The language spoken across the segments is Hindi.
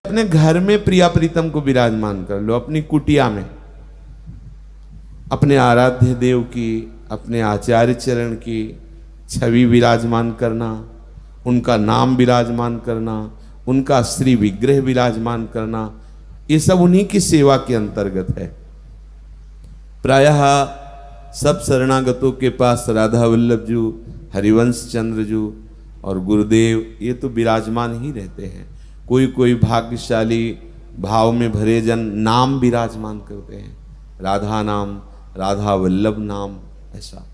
अपने घर में प्रिया प्रीतम को विराजमान कर लो, अपनी कुटिया में, अपने आराध्य देव की, अपने आचार्य चरण की छवि विराजमान करना, उनका नाम विराजमान करना, उनका श्री विग्रह विराजमान करना, ये सब उन्हीं की सेवा के अंतर्गत है। प्रायः सब शरणागतों के पास राधा वल्लभ जी, हरिवंश चंद्र जी और गुरुदेव ये तो विराजमान ही रहते हैं। कोई कोई भाग्यशाली भाव में भरे जन नाम विराजमान करते हैं, राधा नाम, राधा वल्लभ नाम, ऐसा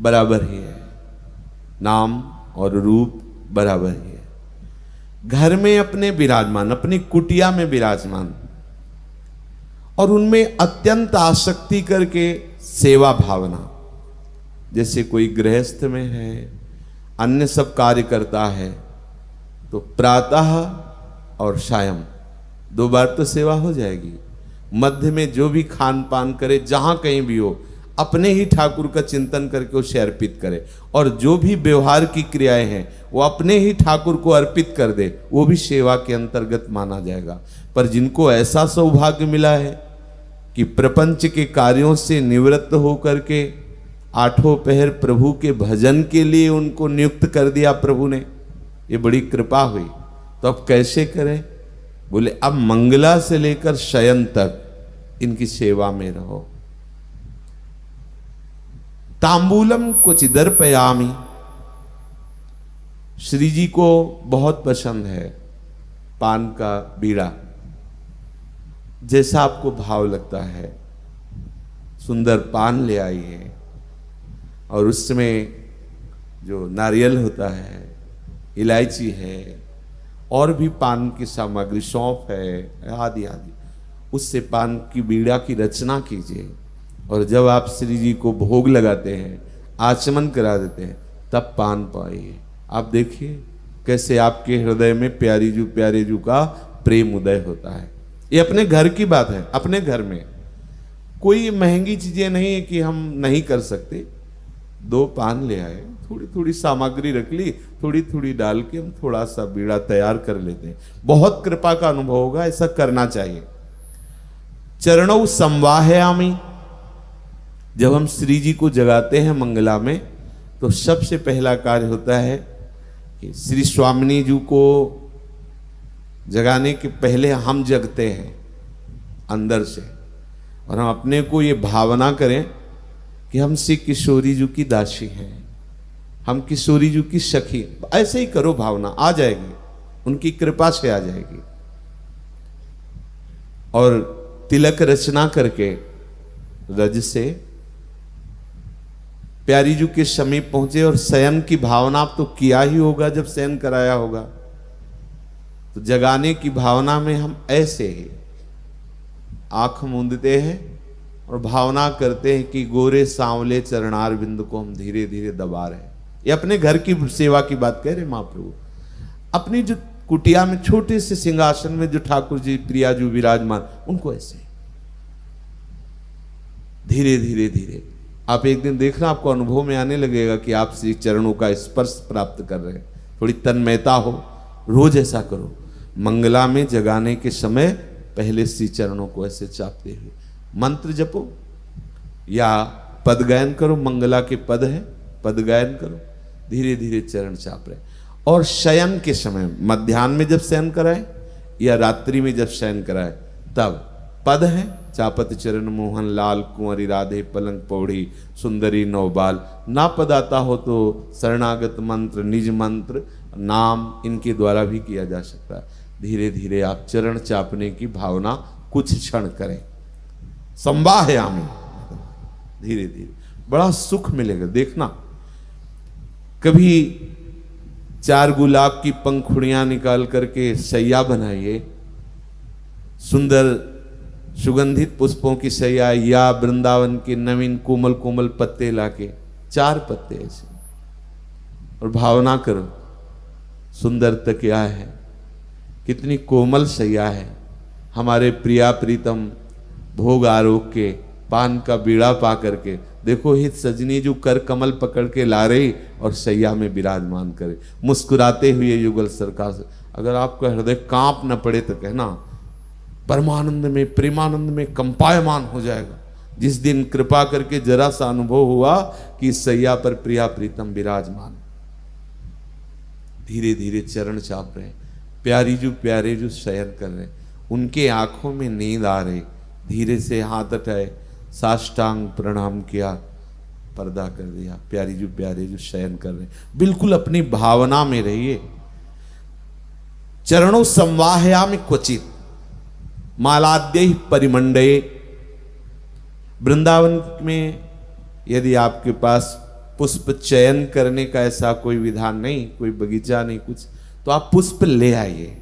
बराबर ही है, नाम और रूप बराबर ही है। घर में अपने विराजमान, अपनी कुटिया में विराजमान, और उनमें अत्यंत आसक्ति करके सेवा भावना। जैसे कोई गृहस्थ में है, अन्य सब कार्य करता है, तो प्रातः और सायं 2 बार तो सेवा हो जाएगी। मध्य में जो भी खान पान करे, जहां कहीं भी हो, अपने ही ठाकुर का चिंतन करके उसे अर्पित करे, और जो भी व्यवहार की क्रियाएं हैं वो अपने ही ठाकुर को अर्पित कर दे, वो भी सेवा के अंतर्गत माना जाएगा। पर जिनको ऐसा सौभाग्य मिला है कि प्रपंच के कार्यों से निवृत्त होकर के 8 पहर प्रभु के भजन के लिए उनको नियुक्त कर दिया प्रभु ने, ये बड़ी कृपा हुई। तो अब कैसे करें? बोले अब मंगला से लेकर शयन तक इनकी सेवा में रहो। तांबूलम क्वचिदर पयामी, श्री जी को बहुत पसंद है पान का बीड़ा, जैसा आपको भाव लगता है सुंदर पान ले आइए, और उसमें जो नारियल होता है, इलायची है, और भी पान की सामग्री, सौंफ है, आदि आदि, उससे पान की बीड़ा की रचना कीजिए। और जब आप श्री जी को भोग लगाते हैं, आचमन करा देते हैं, तब पान पाइए। आप देखिए कैसे आपके हृदय में प्यारे जू का प्रेम उदय होता है। ये अपने घर की बात है, अपने घर में कोई महंगी चीजें नहीं है कि हम नहीं कर सकते। 2 पान ले आए, थोड़ी थोड़ी सामग्री रख ली, थोड़ी थोड़ी डाल के हम थोड़ा सा बीड़ा तैयार कर लेते हैं। बहुत कृपा का अनुभव होगा, ऐसा करना चाहिए। चरणों संवाहयामि, जब हम श्री जी को जगाते हैं मंगला में, तो सबसे पहला कार्य होता है कि श्री स्वामिनी जी को जगाने के पहले हम जगते हैं अंदर से, और हम अपने को ये भावना करें कि हम श्री किशोरी जी की दासी हैं, हम किशोरी जी की सखी। ऐसे ही करो, भावना आ जाएगी, उनकी कृपा से आ जाएगी। और तिलक रचना करके रज से प्यारी जी के समीप पहुंचे, और शयन की भावना आप तो किया ही होगा जब शयन कराया होगा। तो जगाने की भावना में हम ऐसे ही आंख मूंदते हैं और भावना करते हैं कि गोरे सांवले चरणार बिंदु को हम धीरे धीरे दबा रहे हैं। ये अपने घर की सेवा की बात कह रहे महाप्रभु। अपनी जो कुटिया में छोटे से सिंहासन में जो ठाकुर जी प्रिया जी विराजमान, उनको ऐसे धीरे धीरे धीरे आप एक दिन देखना, आपको अनुभव में आने लगेगा कि आप श्री चरणों का स्पर्श प्राप्त कर रहे हैं। थोड़ी तन्मयता हो, रोज ऐसा करो। मंगला में जगाने के समय पहले श्री चरणों को ऐसे चापते हुए मंत्र जपो या पद गायन करो। मंगला के पद है, पद गायन करो, धीरे धीरे चरण चाप रहे। और शयन के समय, मध्याह्न में जब शयन कराए या रात्रि में जब शयन कराए, तब पद है चापत चरण मोहन लाल कुंवरी राधे पलंग पौड़ी सुंदरी नौबाल। ना पद आता हो तो शरणागत मंत्र, निज मंत्र, नाम, इनके द्वारा भी किया जा सकता है। धीरे धीरे आप चरण चापने की भावना कुछ क्षण करें। संवाहयामि, धीरे धीरे बड़ा सुख मिलेगा। देखना, कभी 4 गुलाब की पंखुड़ियां निकाल करके सैया बनाइए, सुंदर सुगंधित पुष्पों की सैया, या वृंदावन के नवीन कोमल कोमल पत्ते लाके, 4 पत्ते ऐसे, और भावना करो सुंदर तकिया है, कितनी कोमल सैया है। हमारे प्रिया प्रीतम भोग आरोग के पान का बीड़ा पा करके देखो, हित सजनी जो कर कमल पकड़ के ला रही और सैया में विराजमान करे, मुस्कुराते हुए युगल सरकार से। अगर आपका हृदय कांप न पड़े तो कहना परमानंद में, प्रेमानंद में कंपायमान हो जाएगा। जिस दिन कृपा करके जरा सा अनुभव हुआ कि सैया पर प्रिया प्रीतम विराजमान, धीरे धीरे चरण चाप रहे, प्यारे जो शयन कर रहे, उनके आंखों में नींद आ रही, धीरे से हाथ उठाए, साष्टांग प्रणाम किया, पर्दा कर दिया। प्यारे जो शयन कर रहे, बिल्कुल अपनी भावना में रहिए। चरणों संवाहयामि क्वचित मालाद्य परिमंडये। वृंदावन में यदि आपके पास पुष्प चयन करने का ऐसा कोई विधान नहीं, कोई बगीचा नहीं कुछ, तो आप पुष्प ले आइए,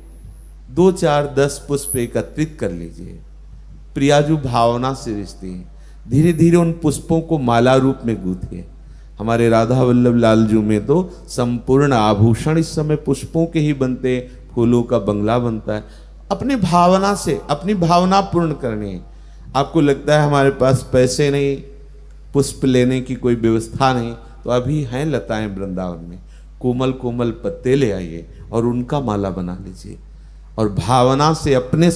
2 4 10 पुष्प एकत्रित कर लीजिए। प्रियाजू भावना से रिश्ते हैं, धीरे धीरे उन पुष्पों को माला रूप में गूंथिए। हमारे राधा वल्लभ लाल जू में तो संपूर्ण आभूषण इस समय पुष्पों के ही बनते, फूलों का बंगला बनता है। अपनी भावना से अपनी भावना पूर्ण करनी है। आपको लगता है हमारे पास पैसे नहीं, पुष्प लेने की कोई व्यवस्था नहीं, तो अभी हैं लताएं वृंदावन में, कोमल कोमल पत्ते ले आइए और उनका माला बना लीजिए। और भावना से अपने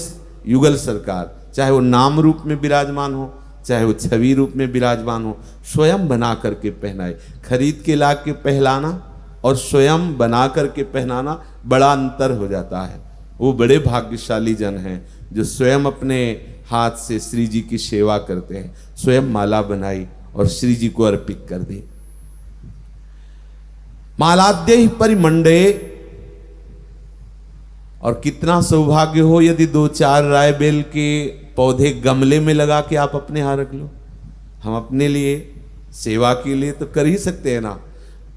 युगल सरकार, चाहे वो नाम रूप में विराजमान हो, चाहे वो छवि रूप में विराजमान हो, स्वयं बना करके पहनाए। खरीद के ला के पहनाना और स्वयं बना करके पहनाना बड़ा अंतर हो जाता है। वो बड़े भाग्यशाली जन हैं जो स्वयं अपने हाथ से श्री जी की सेवा करते हैं, स्वयं माला बनाई और श्री जी को अर्पित कर दी। मालाद्य ही परिमंडये। और कितना सौभाग्य हो यदि 2 4 राय बेल के पौधे गमले में लगा के आप अपने यहाँ रख लो। हम अपने लिए सेवा के लिए तो कर ही सकते हैं ना,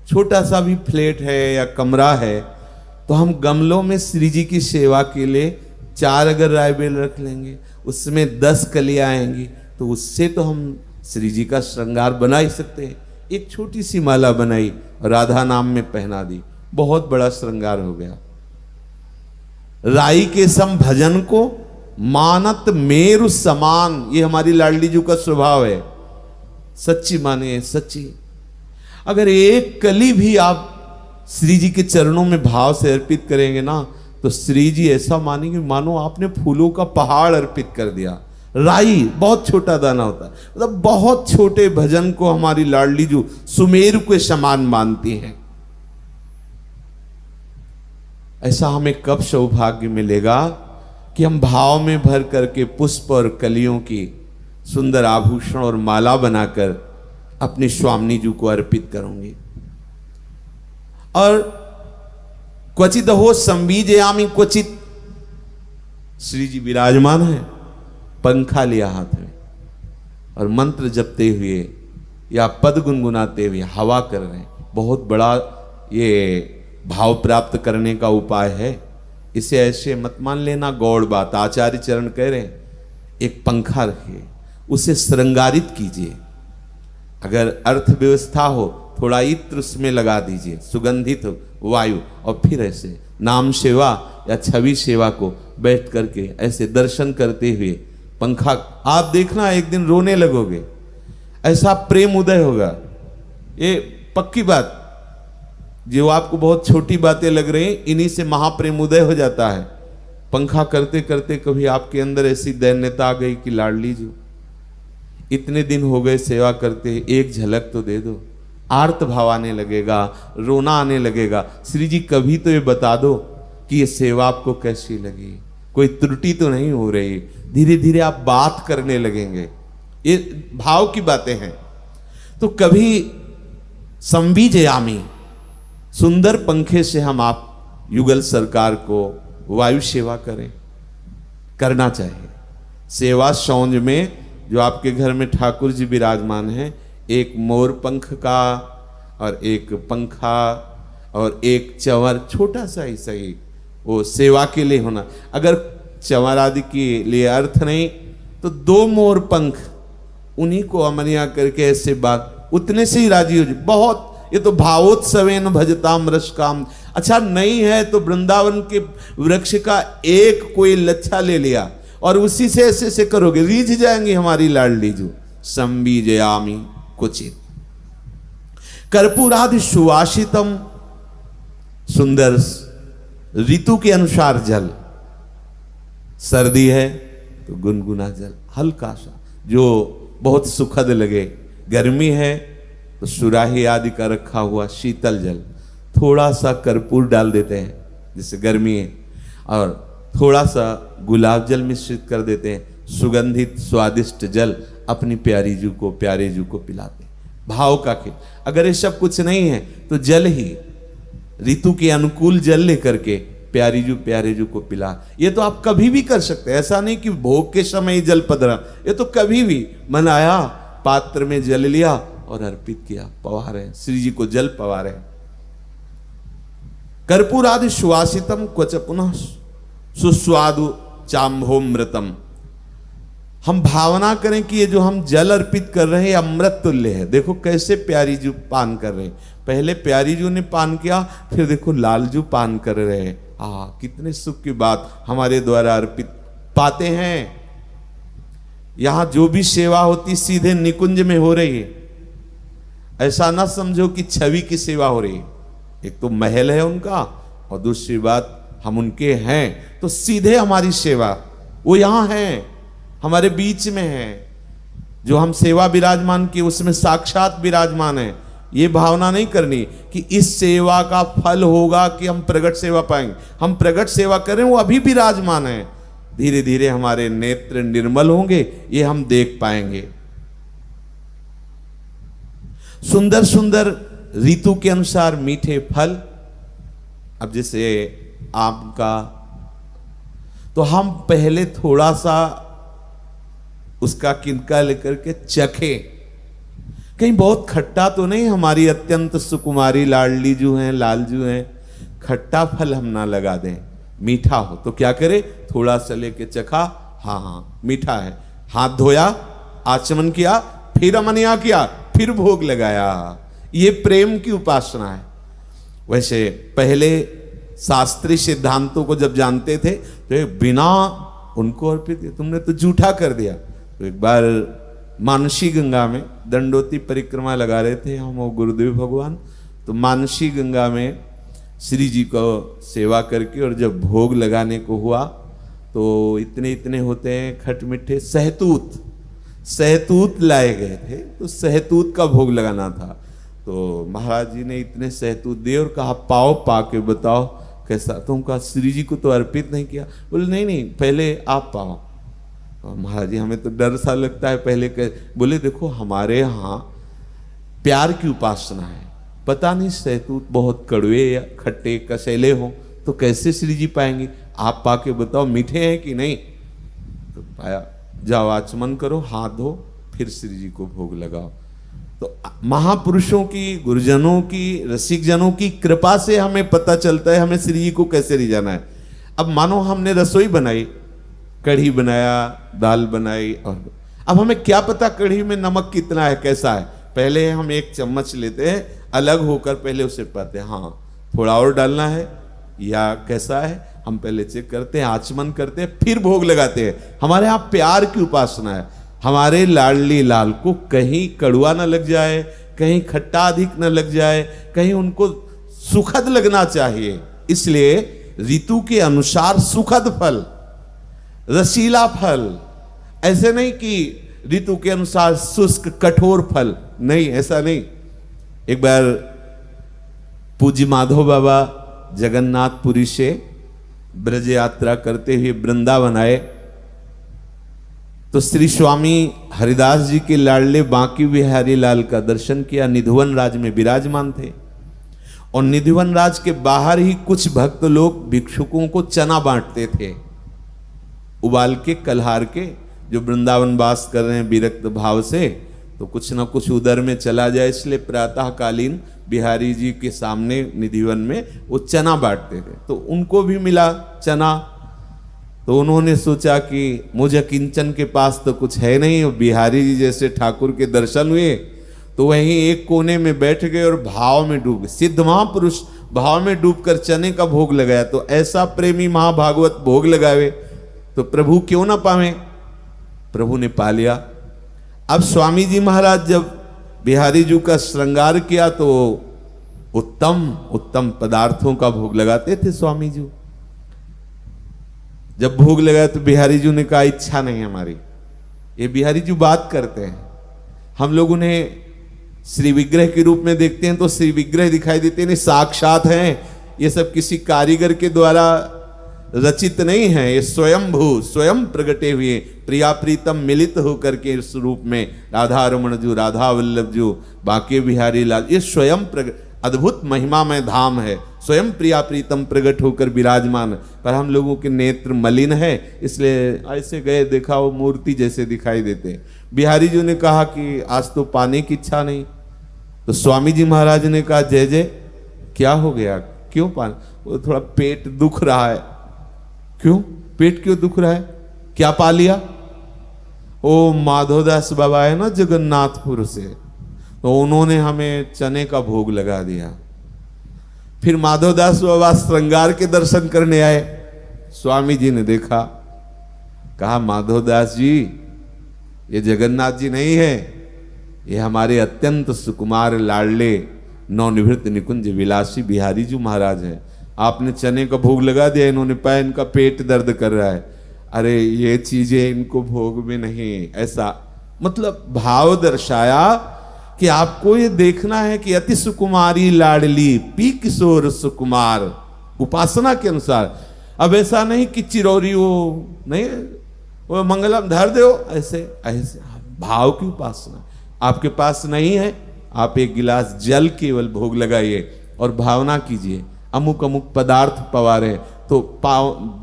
छोटा सा भी फ्लैट है या कमरा है तो हम गमलों में श्री जी की सेवा के लिए 4 अगर राय बेल रख लेंगे, उसमें 10 कलियां आएंगी, तो उससे तो हम श्री जी का श्रृंगार बना ही सकते हैं। एक छोटी सी माला बनाई और राधा नाम में पहना दी, बहुत बड़ा श्रृंगार हो गया। राई के सम भजन को मानत मेरु समान, ये हमारी लाडली जी का स्वभाव है। सच्ची माने सच्ची, अगर एक कली भी आप श्री जी के चरणों में भाव से अर्पित करेंगे ना, तो श्री जी ऐसा मानेंगे मानो आपने फूलों का पहाड़ अर्पित कर दिया। राई बहुत छोटा दाना होता है, मतलब बहुत छोटे भजन को हमारी लाडली जी सुमेरु के समान मानती हैं। ऐसा हमें कब सौभाग्य मिलेगा कि हम भाव में भर करके पुष्प और कलियों की सुंदर आभूषण और माला बनाकर अपने स्वामी जी को अर्पित करूंगी। और क्वचित हो संबीजयामि क्वचित, श्री जी विराजमान है, पंखा लिया हाथ में और मंत्र जपते हुए या पद गुनगुनाते हुए हवा कर रहे हैं। बहुत बड़ा ये भाव प्राप्त करने का उपाय है। इसे ऐसे मत मान लेना गौड़ बात। आचार्य चरण कह रहे हैं एक पंखा रखिए, उसे श्रृंगारित कीजिए। अगर अर्थव्यवस्था हो थोड़ा इत्र उसमें लगा दीजिए, सुगंधित वायु, और फिर ऐसे नाम सेवा या छवि सेवा को बैठ करके ऐसे दर्शन करते हुए पंखा, आप देखना एक दिन रोने लगोगे, ऐसा प्रेम उदय होगा। ये पक्की बात, जो आपको बहुत छोटी बातें लग रही हैं, इन्हीं से महाप्रेम उदय हो जाता है। पंखा करते करते कभी आपके अंदर ऐसी दैन्यता आ गई कि लाडली जी इतने दिन हो गए सेवा करते, एक झलक तो दे दो। आर्त भाव आने लगेगा, रोना आने लगेगा। श्री जी कभी तो ये बता दो कि ये सेवा आपको कैसी लगी, कोई त्रुटि तो नहीं हो रही। धीरे धीरे आप बात करने लगेंगे, ये भाव की बातें हैं। तो कभी संबीजयामि, सुंदर पंखे से हम आप युगल सरकार को वायु सेवा करें, करना चाहिए। सेवा सौंज में जो आपके घर में ठाकुर जी विराजमान हैं, एक मोर पंख का और एक पंखा और एक चंवर, छोटा सा ही सही, वो सेवा के लिए होना। अगर चंवर आदि के लिए अर्थ नहीं तो 2 मोर पंख, उन्हीं को अमनिया करके ऐसे बात, उतने से ही राजी हो जाए। बहुत, ये तो भावोत्सवेन भजताम रस काम। अच्छा नहीं है तो वृंदावन के वृक्ष का एक कोई लच्छा ले लिया और उसी से ऐसे ऐसे करोगे, रीझ जाएंगी हमारी लाडली जो। संबीजयामि क्वचित कर्पूरादि सुवासितम, सुंदर ऋतु के अनुसार जल, सर्दी है तो गुनगुना जल हल्का सा जो बहुत सुखद लगे, गर्मी है तो सुराही आदि का रखा हुआ शीतल जल, थोड़ा सा कर्पूर डाल देते हैं जैसे गर्मी है, और थोड़ा सा गुलाब जल मिश्रित कर देते हैं, सुगंधित स्वादिष्ट जल अपनी प्यारी जू को, प्यारे जू को पिलाते हैं। भाव का खेल। अगर ये सब कुछ नहीं है तो जल ही, ऋतु के अनुकूल जल लेकर के प्यारी जू, प्यारे जू को पिला। ये तो आप कभी भी कर सकते हैं, ऐसा नहीं कि भोग के समय ही जल पधरा, ये तो कभी भी मन आया पात्र में जल लिया और अर्पित किया, पवा रहे हैं श्री जी को जल पवा रहे हैं। कर्पूर आदि सुवासितम क्वच पुनः सुस्वादु चाम्भोमृतम। हम भावना करें कि ये जो हम जल अर्पित कर रहे हैं अमृत तुल्य है। देखो कैसे प्यारी जू पान कर रहे हैं, पहले प्यारी जू ने पान किया, फिर देखो लाल जू पान कर रहे हैं। कितने सुख की बात हमारे द्वारा अर्पित पाते हैं। यहां जो भी सेवा होती सीधे निकुंज में हो रही है, ऐसा ना समझो कि छवि की सेवा हो रही है। एक तो महल है उनका और दूसरी बात हम उनके हैं, तो सीधे हमारी सेवा वो यहां है, हमारे बीच में है। जो हम सेवा विराजमान की उसमें साक्षात विराजमान है। ये भावना नहीं करनी कि इस सेवा का फल होगा कि हम प्रगट सेवा पाएंगे। हम प्रगट सेवा करें वो अभी विराजमान है, धीरे धीरे हमारे नेत्र निर्मल होंगे, ये हम देख पाएंगे। सुंदर सुंदर ऋतु के अनुसार मीठे फल, अब जैसे आम का, तो हम पहले थोड़ा सा उसका किनका लेकर के चखे, कहीं बहुत खट्टा तो नहीं, हमारी अत्यंत सुकुमारी लाडली जो हैं, लाल जो हैं, खट्टा फल हम ना लगा दें, मीठा हो। तो क्या करे, थोड़ा सा लेके चखा, हाँ मीठा है, हाथ धोया, आचमन किया, फिर अमनिया किया, फिर भोग लगाया। ये प्रेम की उपासना है। वैसे पहले शास्त्रीय सिद्धांतों को जब जानते थे तो बिना उनको अर्पित, तुमने तो जूठा कर दिया। तो एक बार मानसी गंगा में दंडोती परिक्रमा लगा रहे थे हम और गुरुदेव भगवान, तो मानसी गंगा में श्री जी को सेवा करके और जब भोग लगाने को हुआ तो इतने इतने होते हैं खट मिठे सहतूत लाए गए थे, तो सहतूत का भोग लगाना था। तो महाराज जी ने इतने सहतूत दिए और कहा पाओ, पा के बताओ कैसा। तो हम कहा श्री जी को तो अर्पित नहीं किया। बोले नहीं पहले आप पाओ। महाराज जी हमें तो डर सा लगता है पहले बोले देखो हमारे यहाँ प्यार की उपासना है, पता नहीं सहतूत बहुत कड़वे या खट्टे कसैले हो तो कैसे श्री जी पाएंगे, आप पाके बताओ मीठे हैं कि नहीं। तो पाया, जाओ आचमन करो, हाथ धो, फिर श्री जी को भोग लगाओ। तो महापुरुषों की, गुरुजनों की, रसिक जनों की कृपा से हमें पता चलता है हमें श्री जी को कैसे रिझाना है। अब मानो हमने रसोई बनाई, कढ़ी बनाया, दाल बनाई, और अब हमें क्या पता कढ़ी में नमक कितना है, कैसा है। पहले हम एक चम्मच लेते हैं, अलग होकर पहले उसे पाते हैं, हाँ थोड़ा और डालना है या कैसा है, हम पहले चेक करते हैं, आचमन करते हैं, फिर भोग लगाते हैं। हमारे यहाँ प्यार की उपासना है। हमारे लाडली लाल को कहीं कड़वा न लग जाए, कहीं खट्टा अधिक न लग जाए, कहीं उनको सुखद लगना चाहिए। इसलिए ऋतु के अनुसार सुखद फल, रसीला फल, ऐसे नहीं कि ऋतु के अनुसार शुष्क कठोर फल, नहीं, ऐसा नहीं। एक बार पूज्य माधव बाबा जगन्नाथपुरी से ब्रज यात्रा करते हुए वृंदावन आए, तो श्री स्वामी हरिदास जी के लाडले बांकी बिहारी लाल का दर्शन किया। निधिवन राज में विराजमान थे और निधिवन राज के बाहर ही कुछ भक्त लोग भिक्षुकों को चना बांटते थे, उबाल के कल्हार के, जो वृंदावन वास कर रहे हैं विरक्त भाव से, तो कुछ ना कुछ उधर में चला जाए, इसलिए प्रातःकालीन बिहारी जी के सामने निधिवन में वो चना बांटते थे। तो उनको भी मिला चना, तो उन्होंने सोचा कि मुझे किंचन के पास तो कुछ है नहीं, और बिहारी जी जैसे ठाकुर के दर्शन हुए तो वहीं एक कोने में बैठ गए और भाव में डूब गए। सिद्ध महापुरुष भाव में डूबकर चने का भोग लगाया, तो ऐसा प्रेमी महाभागवत भोग लगावे तो प्रभु क्यों ना पावे, प्रभु ने पा लिया। अब स्वामी जी महाराज जब बिहारी जी का श्रृंगार किया तो उत्तम उत्तम पदार्थों का भोग लगाते थे स्वामी जी। जब भोग लगा तो बिहारी जी ने कहा इच्छा नहीं हमारी। ये बिहारी जी बात करते हैं, हम लोग उन्हें श्री विग्रह के रूप में देखते हैं तो श्री विग्रह दिखाई देते हैं, साक्षात हैं। ये सब किसी कारीगर के द्वारा रचित नहीं है, ये स्वयंभू स्वयं प्रगटे हुए प्रिया प्रीतम मिलित होकर के इस रूप में राधा रमण जू, राधा वल्लभ जू, बाके बिहारी लाल, ये स्वयं अद्भुत महिमा में धाम है। स्वयं प्रिया प्रीतम प्रकट होकर विराजमान, पर हम लोगों के नेत्र मलिन है, इसलिए ऐसे गए देखा वो मूर्ति जैसे दिखाई देते। बिहारी जी ने कहा कि आज तो पाने की इच्छा नहीं, तो स्वामी जी महाराज ने कहा जय जय क्या हो गया, क्यों पान? वो थोड़ा पेट दुख रहा है। क्यों पेट क्यों दुख रहा है, क्या पा लिया? ओ माधोदास बाबा है ना जगन्नाथपुर से, तो उन्होंने हमें चने का भोग लगा दिया। फिर माधवदास बाबा श्रृंगार के दर्शन करने आए, स्वामी जी ने देखा, कहा माधवदास जी ये जगन्नाथ जी नहीं है, ये हमारे अत्यंत सुकुमार लाडले नवनिवृत्त निकुंज विलासी बिहारी जी महाराज है। आपने चने का भोग लगा दिया, इन्होंने पाया इनका पेट दर्द कर रहा है। अरे ये चीजें इनको भोग में नहीं, ऐसा मतलब भाव दर्शाया कि आपको ये देखना है कि अति सुकुमारी लाडली पी किशोर सुकुमार, उपासना के अनुसार। अब ऐसा नहीं कि चिरौरी हो, नहीं वो मंगलम धर दो, ऐसे ऐसे भाव की उपासना आपके पास नहीं है। आप एक गिलास जल केवल भोग लगाइए और भावना कीजिए अमुक अमुक पदार्थ पवा रहे, तो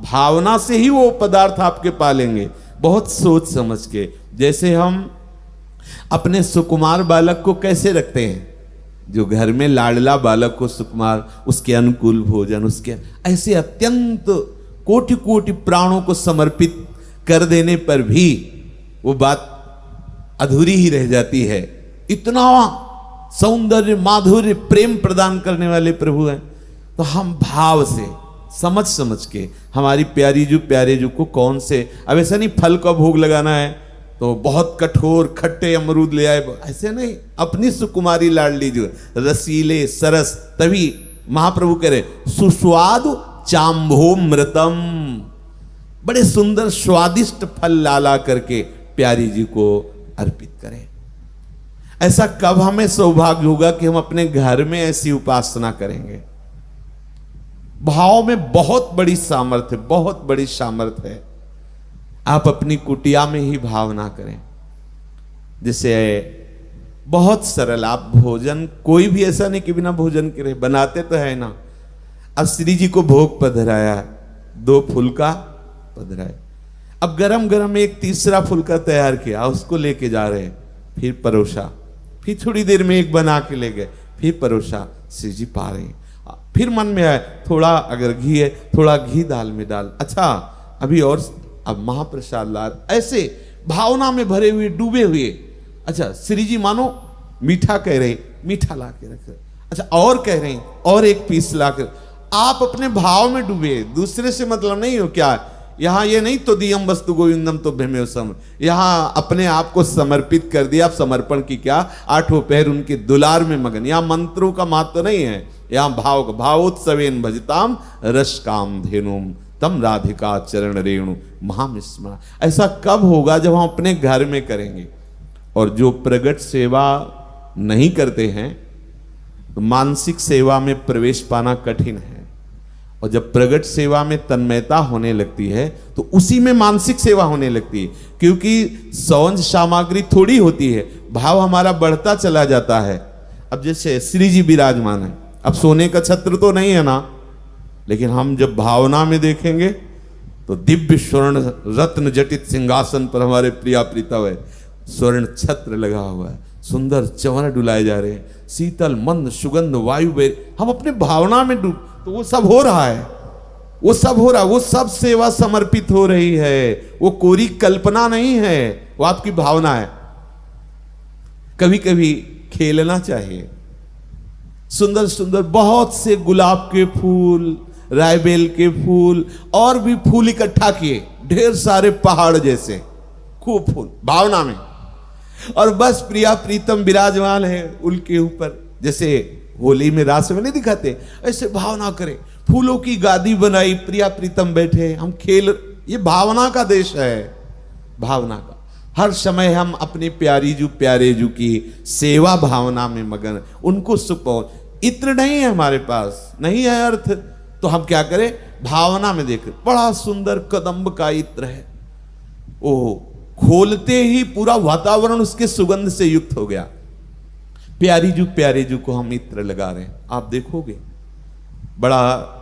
भावना से ही वो पदार्थ आपके पालेंगे, बहुत सोच समझ के। जैसे हम अपने सुकुमार बालक को कैसे रखते हैं, जो घर में लाडला बालक को सुकुमार, उसके अनुकूल भोजन, उसके ऐसे अत्यंत कोटि कोटि प्राणों को समर्पित कर देने पर भी वो बात अधूरी ही रह जाती है। इतना सौंदर्य माधुर्य प्रेम प्रदान करने वाले प्रभु हैं, तो हम भाव से समझ समझ के हमारी प्यारी जो प्यारे जो को कौन से, अब ऐसा नहीं फल का भोग लगाना है तो बहुत कठोर खट्टे अमरूद ले आए, ऐसे नहीं। अपनी सुकुमारी लाडली जो रसीले सरस, तभी महाप्रभु कह रहे सुस्वाद चांभोमृतम, बड़े सुंदर स्वादिष्ट फल लाला करके प्यारी जी को अर्पित करें। ऐसा कब हमें सौभाग्य होगा कि हम अपने घर में ऐसी उपासना करेंगे। भाव में बहुत बड़ी सामर्थ्य, बहुत बड़ी सामर्थ्य है। आप अपनी कुटिया में ही भावना करें। जैसे बहुत सरल, आप भोजन कोई भी ऐसा नहीं कि बिना भोजन के रहे, बनाते तो है ना। अब श्री जी को भोग पधराया, 2 फुलका पधराए, अब गरम गरम एक तीसरा फुलका तैयार किया, उसको लेके जा रहे, फिर परोसा, फिर थोड़ी देर में एक बना के ले गए, फिर परोसा, श्री जी पा रहे हैं। फिर मन में आया थोड़ा अगर घी है, थोड़ा घी दाल में डाल, अच्छा अभी और, अब महाप्रसाद ला, ऐसे भावना में भरे हुए डूबे हुए। अच्छा श्री जी मानो मीठा कह रहे, मीठा ला के रख रहे, अच्छा और कह रहे हैं और एक पीस ला कर, आप अपने भाव में डूबे, दूसरे से मतलब नहीं हो। क्या यहाँ ये नहीं तो दियम वस्तु गोविंदम तो भ्रमे सम, यहाँ अपने आप को समर्पित कर दिया। आप समर्पण की क्या, 8 पैर उनके दुलार में मगन। यहाँ मंत्रों का महत्व नहीं है, यहाँ भाव का। भावोत्सवेन भजताम रस काम धेनुम तम राधिका चरण रेणु महामिस्मरण। ऐसा कब होगा, जब हम अपने घर में करेंगे। और जो प्रगट सेवा नहीं करते हैं तो मानसिक सेवा में प्रवेश पाना कठिन है। और जब प्रगट सेवा में तन्मयता होने लगती है तो उसी में मानसिक सेवा होने लगती है, क्योंकि सौंज सामग्री थोड़ी होती है, भाव हमारा बढ़ता चला जाता है। अब जैसे श्री जी विराजमान है, अब सोने का छत्र तो नहीं है ना, लेकिन हम जब भावना में देखेंगे तो दिव्य स्वर्ण रत्न जटित सिंहासन पर हमारे प्रिया प्रीतम है, स्वर्ण छत्र लगा हुआ है, सुंदर चंवर डुलाए जा रहे हैं, शीतल मंद सुगंध वायु बह, हम अपने भावना में डूब, तो वो सब हो रहा है, वो सब हो रहा है, वो सब सेवा समर्पित हो रही है। वो कोरी कल्पना नहीं है, वो आपकी भावना है। कभी कभी खेलना चाहिए। सुंदर सुंदर बहुत से गुलाब के फूल, रायबेल के फूल और भी फूल इकट्ठा किए, ढेर सारे पहाड़ जैसे, खूब फूल भावना में, और बस प्रिया प्रीतम विराजमान है उनके ऊपर। जैसे होली में रास में नहीं दिखाते, ऐसे भावना करें, फूलों की गादी बनाई, प्रिया प्रीतम बैठे, हम खेल ये भावना का देश है, भावना का। हर समय हम अपनी प्यारे जू की सेवा भावना में मगन, उनको सुख पहुंच। इत्र नहीं है हमारे पास, नहीं है अर्थ, तो हम क्या करें, भावना में देखें। बड़ा सुंदर कदम्ब का इत्र है, ओह, खोलते ही पूरा वातावरण उसके सुगंध से युक्त हो गया। प्यारे जू को हम इत्र लगा रहे हैं, आप देखोगे बड़ा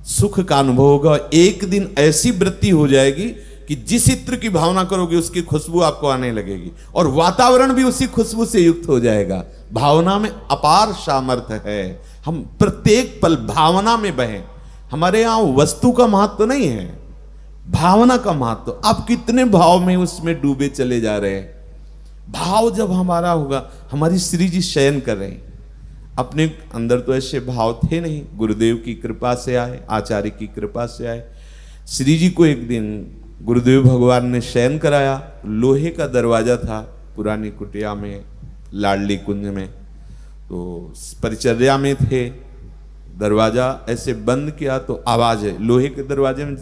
सुख का अनुभव होगा। एक दिन ऐसी वृत्ति हो जाएगी कि जिस इत्र की भावना करोगे उसकी खुशबू आपको आने लगेगी और वातावरण भी उसी खुशबू से युक्त हो जाएगा। भावना में अपार सामर्थ्य है, हम प्रत्येक पल भावना में बहें। हमारे यहां वस्तु का महत्व नहीं है, भावना का महत्व। आप कितने भाव में उसमें डूबे चले जा रहे हैं। भाव जब हमारा होगा, हमारी श्री जी शयन कर रहे हैं, अपने अंदर तो ऐसे भाव थे नहीं, गुरुदेव की कृपा से आए, आचार्य की कृपा से आए। श्री जी को एक दिन गुरुदेव भगवान ने शयन कराया। लोहे का दरवाजा था पुरानी कुटिया में, लाडली कुंज में, तो परिचर्या में थे। दरवाजा ऐसे बंद किया तो आवाज है, लोहे के दरवाजे में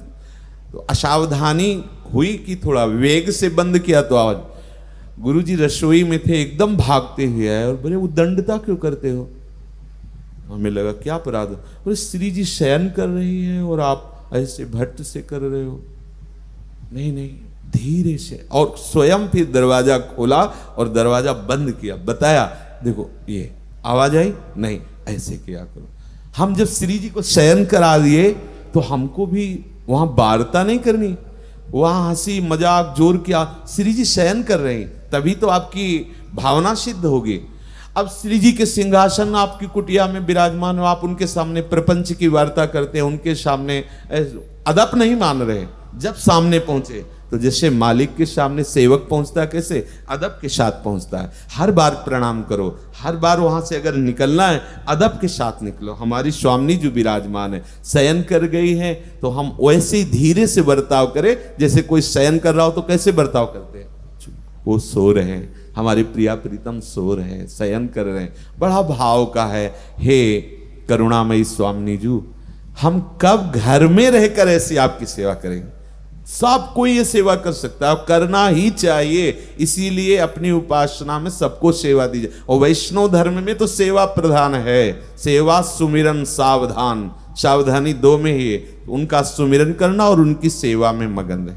तो असावधानी हुई कि थोड़ा वेग से बंद किया तो आवाज। गुरुजी रसोई में थे, एकदम भागते हुए आए और बोले, वो दंडता क्यों करते हो? हमें लगा क्या अपराध। बोले, श्री जी शयन कर रही है और आप ऐसे भट्ट से कर रहे हो। नहीं नहीं, धीरे से, और स्वयं फिर दरवाजा खोला और दरवाजा बंद किया। बताया, देखो ये आवाज आई, नहीं ऐसे किया करो। हम जब श्री जी को शयन करा दिए तो हमको भी वहां वार्ता नहीं करनी, वहां हंसी मजाक जोर किया। श्री जी शयन कर रहे हैं, तभी तो आपकी भावना सिद्ध होगी। अब श्री जी के सिंहासन आपकी कुटिया में विराजमान हो, आप उनके सामने प्रपंच की वार्ता करते हैं, उनके सामने अदप नहीं मान रहे। जब सामने पहुंचे तो जैसे मालिक के सामने सेवक पहुंचता है, कैसे अदब के साथ पहुंचता है। हर बार प्रणाम करो, हर बार वहां से अगर निकलना है अदब के साथ निकलो। हमारी स्वामिनी जो विराजमान है, शयन कर गई है तो हम वैसे ही धीरे से बर्ताव करें, जैसे कोई शयन कर रहा हो तो कैसे बर्ताव करते हैं। वो सो रहे हैं, हमारे प्रिया प्रीतम सो रहे हैं, शयन कर रहे हैं, बड़ा भाव का है। हे करुणामयी स्वामिनी जू, हम कब घर में रहकर ऐसी आपकी सेवा करेंगे। सब कोई ये सेवा कर सकता है, करना ही चाहिए। इसीलिए अपनी उपासना में सबको सेवा दीजिए। और वैष्णव धर्म में तो सेवा प्रधान है, सेवा सुमिरन सावधान, सावधानी दो में ही है, उनका सुमिरन करना और उनकी सेवा में मगन रहना।